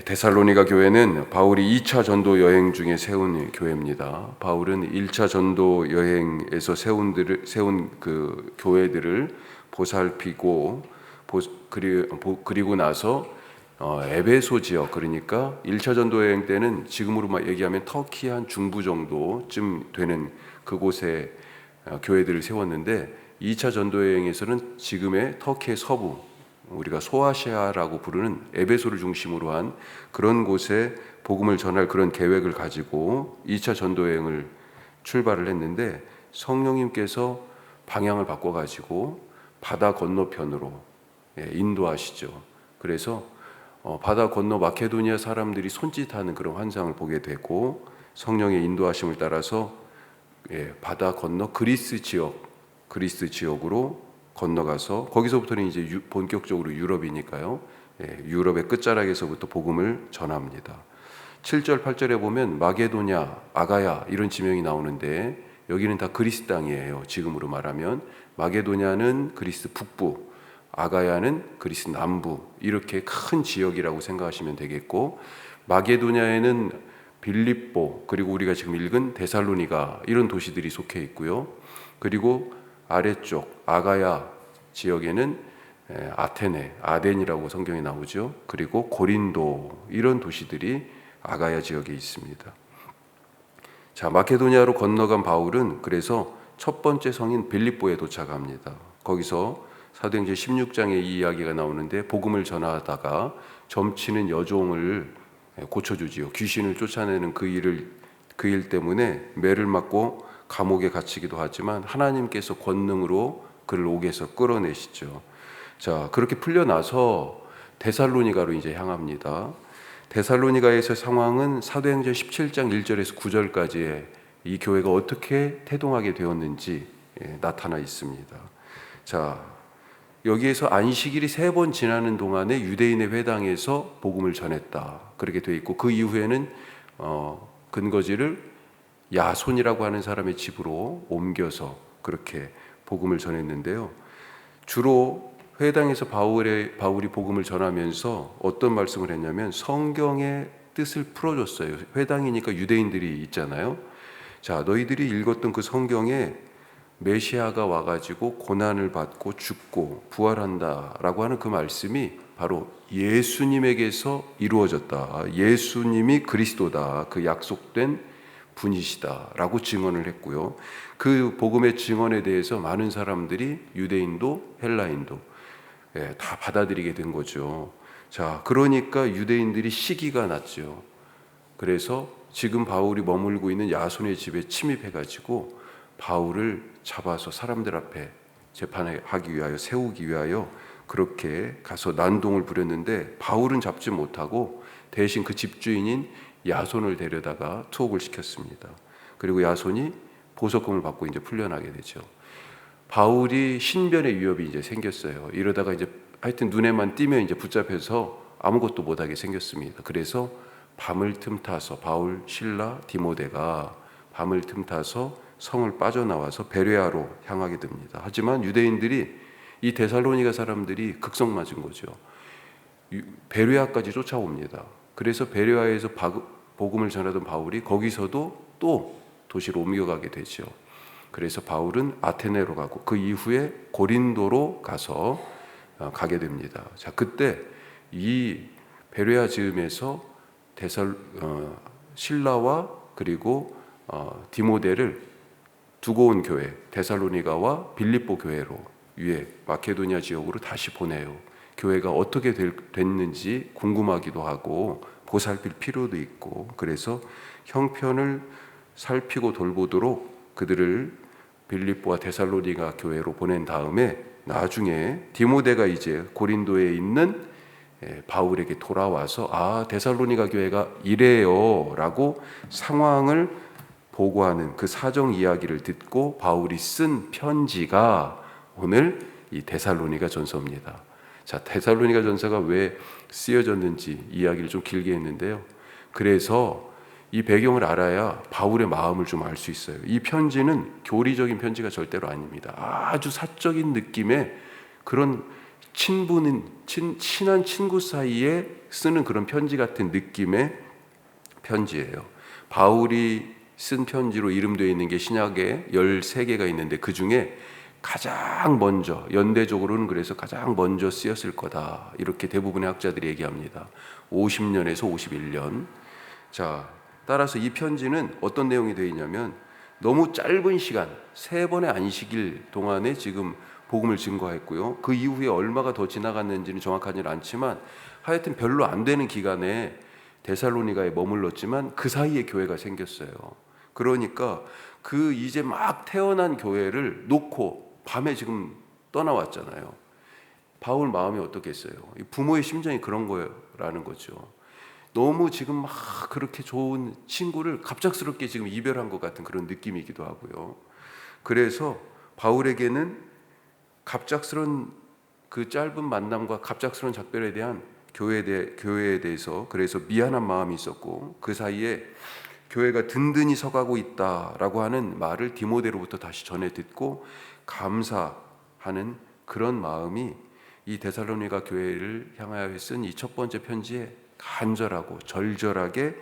데살로니가 교회는 바울이 2차 전도 여행 중에 세운 교회입니다. 바울은 1차 전도 여행에서 세운 그 교회들을 보살피고 그리고 나서 에베소 지역, 그러니까 1차 전도 여행 때는 지금으로 얘기하면 터키 한 중부 정도쯤 되는 그곳에 교회들을 세웠는데, 2차 전도 여행에서는 지금의 터키의 서부, 우리가 소아시아라고 부르는 에베소를 중심으로 한 그런 곳에 복음을 전할 그런 계획을 가지고 2차 전도여행을 출발을 했는데, 성령님께서 방향을 바꿔가지고 바다 건너편으로 인도하시죠. 그래서 바다 건너 마케도니아 사람들이 손짓하는 그런 환상을 보게 되고, 성령의 인도하심을 따라서 바다 건너 그리스 지역으로 건너가서, 거기서부터는 이제 본격적으로 유럽이니까요. 유럽의 끝자락에서부터 복음을 전합니다. 7절, 8절에 보면 마게도냐, 아가야 이런 지명이 나오는데, 여기는 다 그리스 땅이에요. 지금으로 말하면 마게도냐는 그리스 북부, 아가야는 그리스 남부, 이렇게 큰 지역이라고 생각하시면 되겠고, 마게도냐에는 빌립보, 그리고 우리가 지금 읽은 데살로니가 이런 도시들이 속해 있고요. 그리고 아래쪽 아가야 지역에는 아테네, 아덴이라고 성경에 나오죠. 그리고 고린도, 이런 도시들이 아가야 지역에 있습니다. 자, 마케도니아로 건너간 바울은 그래서 첫 번째 성인 빌립보에 도착합니다. 거기서 사도행전 16장에 이 이야기가 나오는데, 복음을 전하다가 점치는 여종을 고쳐주지요. 귀신을 쫓아내는 그 일 때문에 매를 맞고 감옥에 갇히기도 하지만 하나님께서 권능으로 그를 옥에서 끌어내시죠. 자, 그렇게 풀려나서 데살로니가로 이제 향합니다. 데살로니가에서 상황은 사도행전 17장 1절에서 9절까지의 이 교회가 어떻게 태동하게 되었는지 나타나 있습니다. 자, 여기에서 안식일이 3번 지나는 동안에 유대인의 회당에서 복음을 전했다, 그렇게 되어 있고, 그 이후에는 근거지를 야손이라고 하는 사람의 집으로 옮겨서 그렇게 복음을 전했는데요. 주로 회당에서 바울이 복음을 전하면서 어떤 말씀을 했냐면, 성경의 뜻을 풀어줬어요. 회당이니까 유대인들이 있잖아요. 자, 너희들이 읽었던 그 성경에 메시아가 와가지고 고난을 받고 죽고 부활한다라고 하는 그 말씀이 바로 예수님에게서 이루어졌다, 예수님이 그리스도다, 그 약속된 분이시다라고 증언을 했고요. 그 복음의 증언에 대해서 많은 사람들이, 유대인도 헬라인도 다 받아들이게 된 거죠. 자, 그러니까 유대인들이 시기가 났죠. 그래서 지금 바울이 머물고 있는 야손의 집에 침입해가지고 바울을 잡아서 사람들 앞에 재판하기 위하여, 세우기 위하여 그렇게 가서 난동을 부렸는데, 바울은 잡지 못하고 대신 그 집주인인 야손을 데려다가 투옥을 시켰습니다. 그리고 야손이 보석금을 받고 이제 풀려나게 되죠. 바울이 신변의 위협이 이제 생겼어요. 이러다가 이제 하여튼 눈에만 띄면 이제 붙잡혀서 아무것도 못하게 생겼습니다. 그래서 밤을 틈타서 바울, 실라, 디모데가 밤을 틈타서 성을 빠져나와서 베레아로 향하게 됩니다. 하지만 유대인들이, 이 데살로니가 사람들이 극성 맞은 거죠. 베레아까지 쫓아옵니다. 그래서 베레아에서 복음을 전하던 바울이 거기서도 또 도시로 옮겨가게 되죠. 그래서 바울은 아테네로 가고 그 이후에 고린도로 가서 가게 됩니다. 자, 그때 이 베레아 즈음에서 실라와 그리고 디모데를 두고 온 교회, 데살로니가와 빌립보 교회로 위에 마케도니아 지역으로 다시 보내요. 교회가 어떻게 됐는지 궁금하기도 하고 보살필 필요도 있고, 그래서 형편을 살피고 돌보도록 그들을 빌립보와 데살로니가 교회로 보낸 다음에, 나중에 디모데가 이제 고린도에 있는 바울에게 돌아와서 데살로니가 교회가 이래요 라고 상황을 보고하는 그 사정 이야기를 듣고 바울이 쓴 편지가 오늘 이 데살로니가 전서입니다. 자, 데살로니가 전서가 왜 쓰여졌는지 이야기를 좀 길게 했는데요. 그래서 이 배경을 알아야 바울의 마음을 좀 알 수 있어요. 이 편지는 교리적인 편지가 절대로 아닙니다. 아주 사적인 느낌의 그런 친한 친구 사이에 쓰는 그런 편지 같은 느낌의 편지예요. 바울이 쓴 편지로 이름되어 있는 게 신약에 13개가 있는데 그 중에 가장 먼저, 연대적으로는 그래서 가장 먼저 쓰였을 거다, 이렇게 대부분의 학자들이 얘기합니다. 50년에서 51년. 자, 따라서 이 편지는 어떤 내용이 되어 있냐면 너무 짧은 시간, 3번의 안식일 동안에 지금 복음을 증거했고요. 그 이후에 얼마가 더 지나갔는지는 정확하지는 않지만 하여튼 별로 안 되는 기간에 데살로니가에 머물렀지만 그 사이에 교회가 생겼어요. 그러니까 그 이제 막 태어난 교회를 놓고 밤에 지금 떠나왔잖아요. 바울 마음이 어떻겠어요? 부모의 심정이 그런 거라는 거죠. 너무 지금 막 그렇게 좋은 친구를 갑작스럽게 지금 이별한 것 같은 그런 느낌이기도 하고요. 그래서 바울에게는 갑작스런 그 짧은 만남과 갑작스러운 작별에 대한 교회에 대해서 그래서 미안한 마음이 있었고, 그 사이에 교회가 든든히 서가고 있다라고 하는 말을 디모데로부터 다시 전해 듣고 감사하는 그런 마음이 이 데살로니가 교회를 향하여 쓴 이 첫 번째 편지에 간절하고 절절하게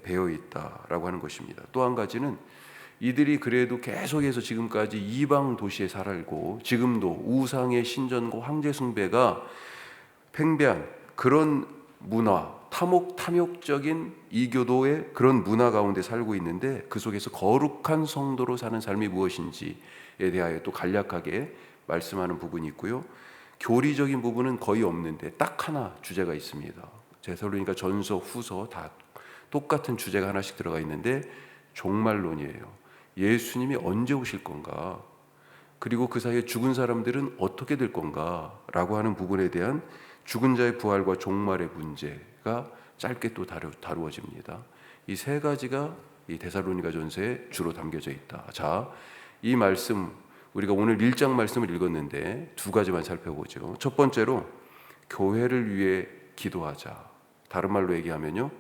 배어 있다라고 하는 것입니다. 또 한 가지는 이들이 그래도 계속해서 지금까지 이방 도시에 살고 지금도 우상의 신전과 황제 숭배가 팽배한 그런 문화, 탐욕적인 이교도의 그런 문화 가운데 살고 있는데 그 속에서 거룩한 성도로 사는 삶이 무엇인지에 대하여 또 간략하게 말씀하는 부분이 있고요. 교리적인 부분은 거의 없는데 딱 하나 주제가 있습니다. 데살로니가 전서, 후서 다 똑같은 주제가 하나씩 들어가 있는데 종말론이에요. 예수님이 언제 오실 건가? 그리고 그 사이에 죽은 사람들은 어떻게 될 건가? 라고 하는 부분에 대한 죽은 자의 부활과 종말의 문제가 짧게 또 다루어집니다. 이 세 가지가 이 데살로니가 전서에 주로 담겨져 있다. 자, 이 말씀 우리가 오늘 1장 말씀을 읽었는데 두 가지만 살펴보죠. 첫 번째로 교회를 위해 기도하자. 다른 말로 얘기하면요,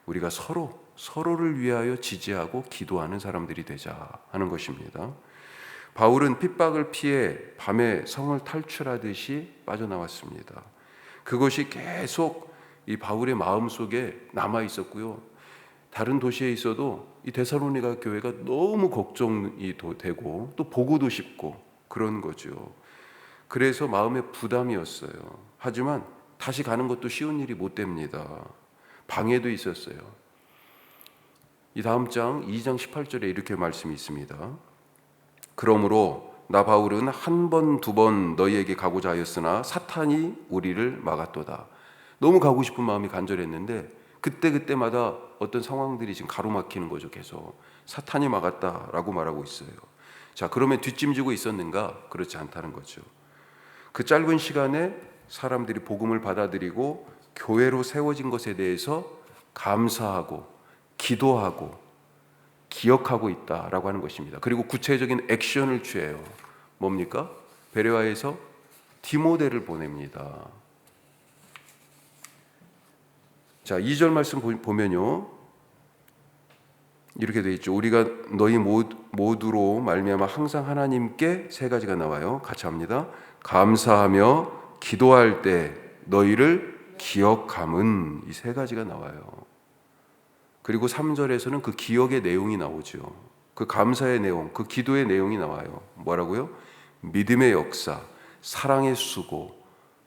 우리가 서로를 위하여 지지하고 기도하는 사람들이 되자 하는 것입니다. 바울은 핍박을 피해 밤에 성을 탈출하듯이 빠져나왔습니다. 그것이 계속 이 바울의 마음속에 남아 있었고요. 다른 도시에 있어도 이 데살로니가 교회가 너무 걱정이 되고 또 보고도 싶고 그런 거죠. 그래서 마음의 부담이었어요. 하지만 다시 가는 것도 쉬운 일이 못 됩니다. 방해도 있었어요. 이 다음 장 2장 18절에 이렇게 말씀이 있습니다. 그러므로 나 바울은 한 번, 두 번 너희에게 가고자 하였으나 사탄이 우리를 막았도다. 너무 가고 싶은 마음이 간절했는데 그때마다 어떤 상황들이 지금 가로막히는 거죠. 계속 사탄이 막았다라고 말하고 있어요. 자, 그러면 뒷짐지고 있었는가? 그렇지 않다는 거죠. 그 짧은 시간에 사람들이 복음을 받아들이고 교회로 세워진 것에 대해서 감사하고 기도하고 기억하고 있다라고 하는 것입니다. 그리고 구체적인 액션을 취해요. 뭡니까? 베레아에서 디모데를 보냅니다. 자, 2절 말씀 보면요, 이렇게 되어 있죠. 우리가 너희 모두로 말미암아 항상 하나님께 세 가지가 나와요. 같이 합니다. 감사하며 기도할 때 너희를 기억함은, 이 세 가지가 나와요. 그리고 3절에서는 그 기억의 내용이 나오죠. 그 감사의 내용, 그 기도의 내용이 나와요. 뭐라고요? 믿음의 역사, 사랑의 수고,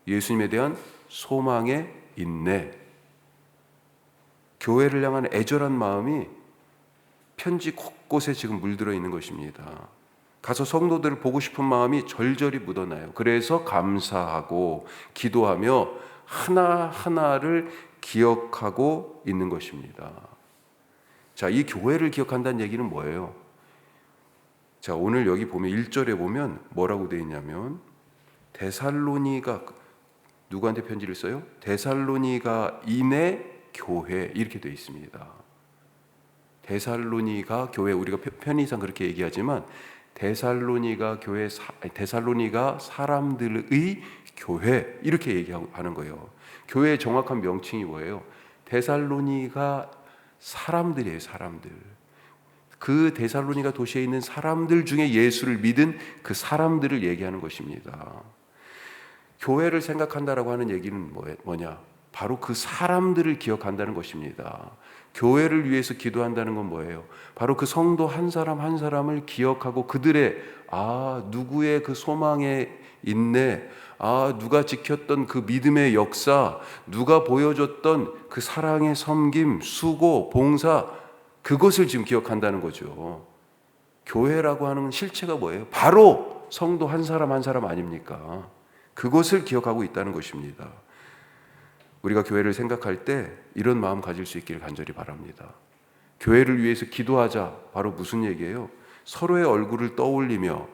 예수님에 대한 소망의 인내, 교회를 향한 애절한 마음이 편지 곳곳에 지금 물들어 있는 것입니다. 가서 성도들을 보고 싶은 마음이 절절히 묻어나요. 그래서 감사하고 기도하며 하나하나를 기억하고 있는 것입니다. 자, 이 교회를 기억한다는 얘기는 뭐예요? 자, 오늘 여기 보면 1절에 보면 뭐라고 되어 있냐면 데살로니가, 누구한테 편지를 써요? 데살로니가인의 교회, 이렇게 되어 있습니다. 데살로니가 교회, 우리가 편의상 그렇게 얘기하지만 데살로니가 사람들의 교회, 이렇게 얘기하는 거예요. 교회의 정확한 명칭이 뭐예요? 데살로니가 사람들이에요. 사람들. 그 데살로니가 도시에 있는 사람들 중에 예수를 믿은 그 사람들을 얘기하는 것입니다. 교회를 생각한다라고 하는 얘기는 뭐냐? 바로 그 사람들을 기억한다는 것입니다. 교회를 위해서 기도한다는 건 뭐예요? 바로 그 성도 한 사람 한 사람을 기억하고 그들의 누구의 그 소망에 있네, 누가 지켰던 그 믿음의 역사, 누가 보여줬던 그 사랑의 섬김, 수고, 봉사, 그것을 지금 기억한다는 거죠. 교회라고 하는 실체가 뭐예요? 바로 성도 한 사람 한 사람 아닙니까? 그것을 기억하고 있다는 것입니다. 우리가 교회를 생각할 때 이런 마음 가질 수 있기를 간절히 바랍니다. 교회를 위해서 기도하자. 바로 무슨 얘기예요? 서로의 얼굴을 떠올리며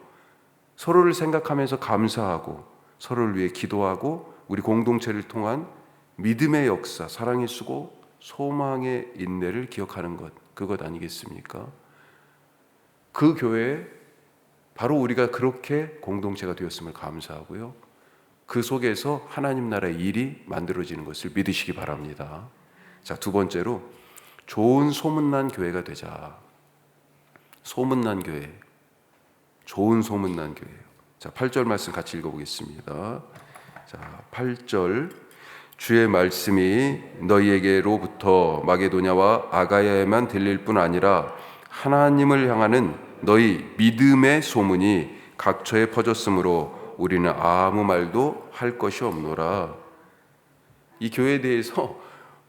서로를 생각하면서 감사하고 서로를 위해 기도하고 우리 공동체를 통한 믿음의 역사, 사랑의 수고, 소망의 인내를 기억하는 것, 그것 아니겠습니까? 그 교회에 바로 우리가 그렇게 공동체가 되었음을 감사하고요. 그 속에서 하나님 나라의 일이 만들어지는 것을 믿으시기 바랍니다. 자, 두 번째로 좋은 소문난 교회가 되자. 소문난 교회. 좋은 소문난 교회예요. 자, 8절 말씀 같이 읽어보겠습니다. 자, 8절. 주의 말씀이 너희에게로부터 마게도냐와 아가야에만 들릴 뿐 아니라 하나님을 향하는 너희 믿음의 소문이 각처에 퍼졌으므로 우리는 아무 말도 할 것이 없노라. 이 교회에 대해서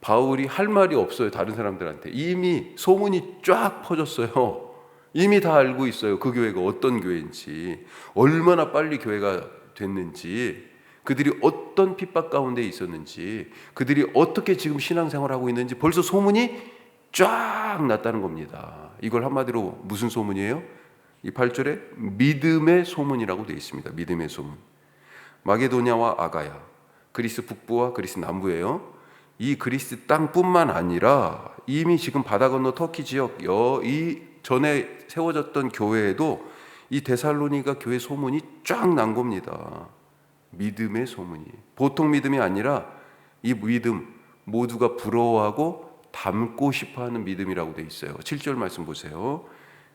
바울이 할 말이 없어요. 다른 사람들한테. 이미 소문이 쫙 퍼졌어요. 이미 다 알고 있어요. 그 교회가 어떤 교회인지, 얼마나 빨리 교회가 됐는지, 그들이 어떤 핍박 가운데 있었는지, 그들이 어떻게 지금 신앙생활하고 있는지 벌써 소문이 쫙 났다는 겁니다. 이걸 한마디로 무슨 소문이에요? 이 8절에 믿음의 소문이라고 되어 있습니다. 믿음의 소문. 마게도냐와 아가야, 그리스 북부와 그리스 남부예요. 이 그리스 땅뿐만 아니라 이미 지금 바다 건너 터키 지역 이 전에 세워졌던 교회에도 이 데살로니가 교회 소문이 쫙 난 겁니다. 믿음의 소문이. 보통 믿음이 아니라 이 믿음 모두가 부러워하고 닮고 싶어하는 믿음이라고 되어 있어요. 7절 말씀 보세요.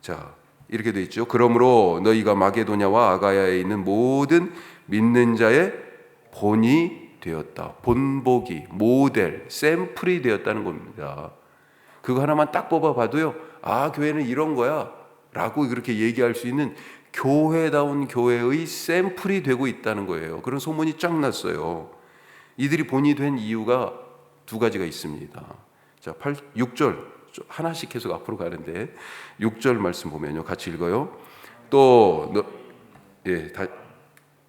자, 이렇게 되어 있죠. 그러므로 너희가 마게도냐와 아가야에 있는 모든 믿는 자의 본이 되었다. 본보기, 모델, 샘플이 되었다는 겁니다. 그거 하나만 딱 뽑아봐도요, 교회는 이런 거야 라고 그렇게 얘기할 수 있는 교회다운 교회의 샘플이 되고 있다는 거예요. 그런 소문이 쫙 났어요. 이들이 본이 된 이유가 두 가지가 있습니다. 자, 6절 하나씩 계속 앞으로 가는데 6절 말씀 보면요, 같이 읽어요.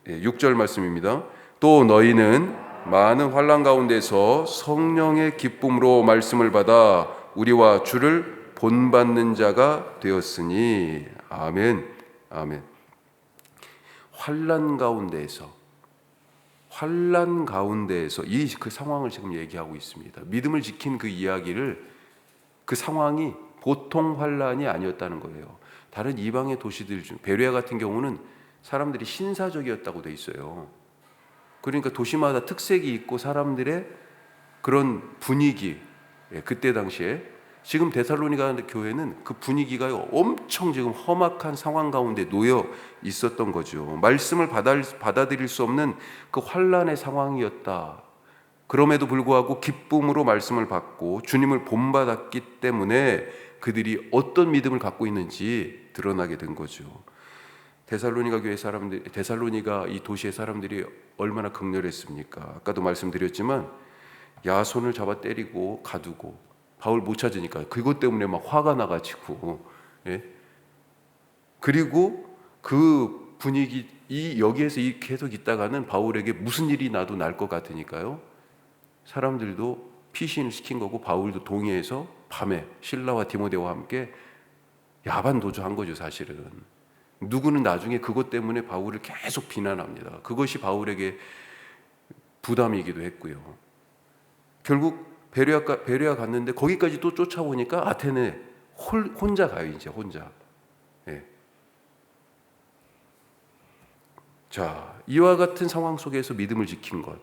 6절 말씀입니다. 또 너희는 많은 환난 가운데서 성령의 기쁨으로 말씀을 받아 우리와 주를 본받는 자가 되었으니. 아멘. 아멘. 환난 가운데에서 이 그 상황을 지금 얘기하고 있습니다. 믿음을 지킨 그 이야기를, 그 상황이 보통 환난이 아니었다는 거예요. 다른 이방의 도시들 중 베레아 같은 경우는 사람들이 신사적이었다고 돼 있어요. 그러니까 도시마다 특색이 있고 사람들의 그런 분위기, 그때 당시에. 지금 데살로니가 교회는 그 분위기가 엄청 지금 험악한 상황 가운데 놓여 있었던 거죠. 말씀을 받아들일 수 없는 그 환난의 상황이었다. 그럼에도 불구하고 기쁨으로 말씀을 받고 주님을 본받았기 때문에 그들이 어떤 믿음을 갖고 있는지 드러나게 된 거죠. 데살로니가 교회 사람들, 데살로니가 이 도시의 사람들이 얼마나 극렬했습니까? 아까도 말씀드렸지만 야손을 잡아 때리고 가두고 바울 못 찾으니까 그것 때문에 막 화가 나가지고, 그리고 그 분위기 여기에서 계속 있다가는 바울에게 무슨 일이 나도 날 것 같으니까요. 사람들도 피신을 시킨 거고 바울도 동의해서 밤에 실라와 디모데와 함께 야반 도주한 거죠. 사실은 누구는 나중에 그것 때문에 바울을 계속 비난합니다. 그것이 바울에게 부담이기도 했고요. 결국 베레아 갔는데 거기까지 또 쫓아오니까 아테네 혼자 가요. 이제 혼자. 자, 이와 같은 상황 속에서 믿음을 지킨 것,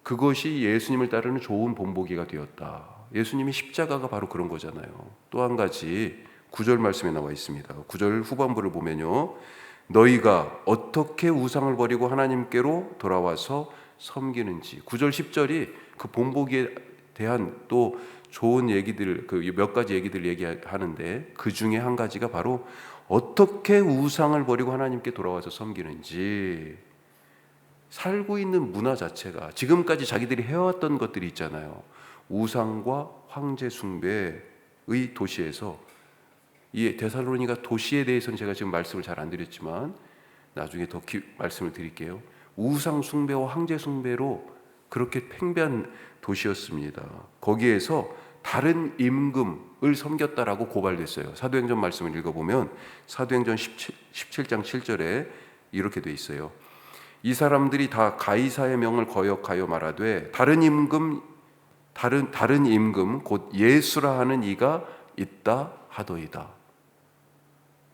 그것이 예수님을 따르는 좋은 본보기가 되었다. 예수님이 십자가가 바로 그런 거잖아요. 또 한 가지 9절 말씀에 나와 있습니다. 9절 후반부를 보면요, 너희가 어떻게 우상을 버리고 하나님께로 돌아와서 섬기는지 9절 10절이 그 본보기에 대한 또 좋은 얘기들 그 몇 가지 얘기들 얘기하는데 그 중에 한 가지가 바로 어떻게 우상을 버리고 하나님께 돌아와서 섬기는지. 살고 있는 문화 자체가 지금까지 자기들이 해왔던 것들이 있잖아요. 우상과 황제 숭배의 도시에서, 이 데살로니가 도시에 대해서는 제가 지금 말씀을 잘 안 드렸지만 나중에 더 말씀을 드릴게요. 우상 숭배와 황제 숭배로 그렇게 팽배한 도시였습니다. 거기에서 다른 임금을 섬겼다라고 고발됐어요. 사도행전 말씀을 읽어보면 사도행전 17장 7절에 이렇게 돼 있어요. 이 사람들이 다 가이사의 명을 거역하여 말하되 다른 임금 곧 예수라 하는 이가 있다 하더이다.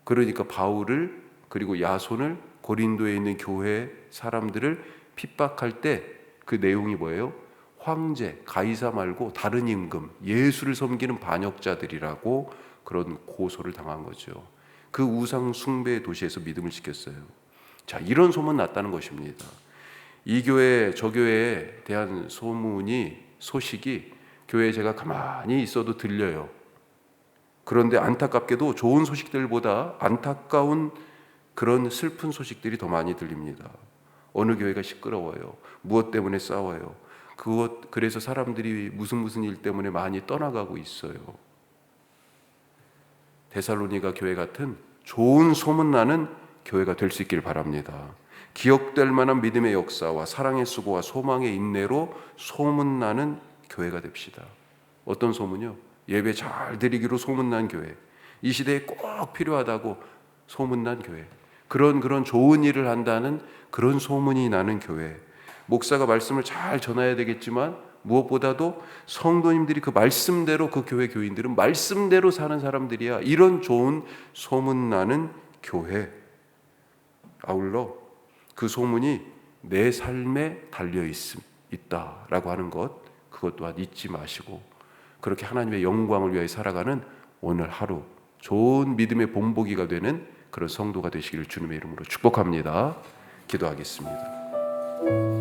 그러니까 바울을 그리고 야손을 고린도에 있는 교회 사람들을 핍박할 때 그 내용이 뭐예요? 황제, 가이사 말고 다른 임금, 예수를 섬기는 반역자들이라고 그런 고소를 당한 거죠. 그 우상 숭배의 도시에서 믿음을 지켰어요. 자, 이런 소문 났다는 것입니다. 이 교회, 저 교회에 대한 소식이 교회에 제가 가만히 있어도 들려요. 그런데 안타깝게도 좋은 소식들보다 안타까운 그런 슬픈 소식들이 더 많이 들립니다. 어느 교회가 시끄러워요. 무엇 때문에 싸워요. 그래서 사람들이 무슨 일 때문에 많이 떠나가고 있어요. 데살로니가 교회 같은 좋은 소문나는 교회가 될 수 있길 바랍니다. 기억될 만한 믿음의 역사와 사랑의 수고와 소망의 인내로 소문나는 교회가 됩시다. 어떤 소문이요? 예배 잘 드리기로 소문난 교회. 이 시대에 꼭 필요하다고 소문난 교회. 그런 좋은 일을 한다는 그런 소문이 나는 교회. 목사가 말씀을 잘 전해야 되겠지만 무엇보다도 성도님들이 그 말씀대로, 그 교회 교인들은 말씀대로 사는 사람들이야. 이런 좋은 소문나는 교회. 아울러 그 소문이 내 삶에 달려 있다라고 하는 그것 또한 잊지 마시고 그렇게 하나님의 영광을 위하여 살아가는 오늘 하루 좋은 믿음의 본보기가 되는 그런 성도가 되시기를 주님의 이름으로 축복합니다. 기도하겠습니다.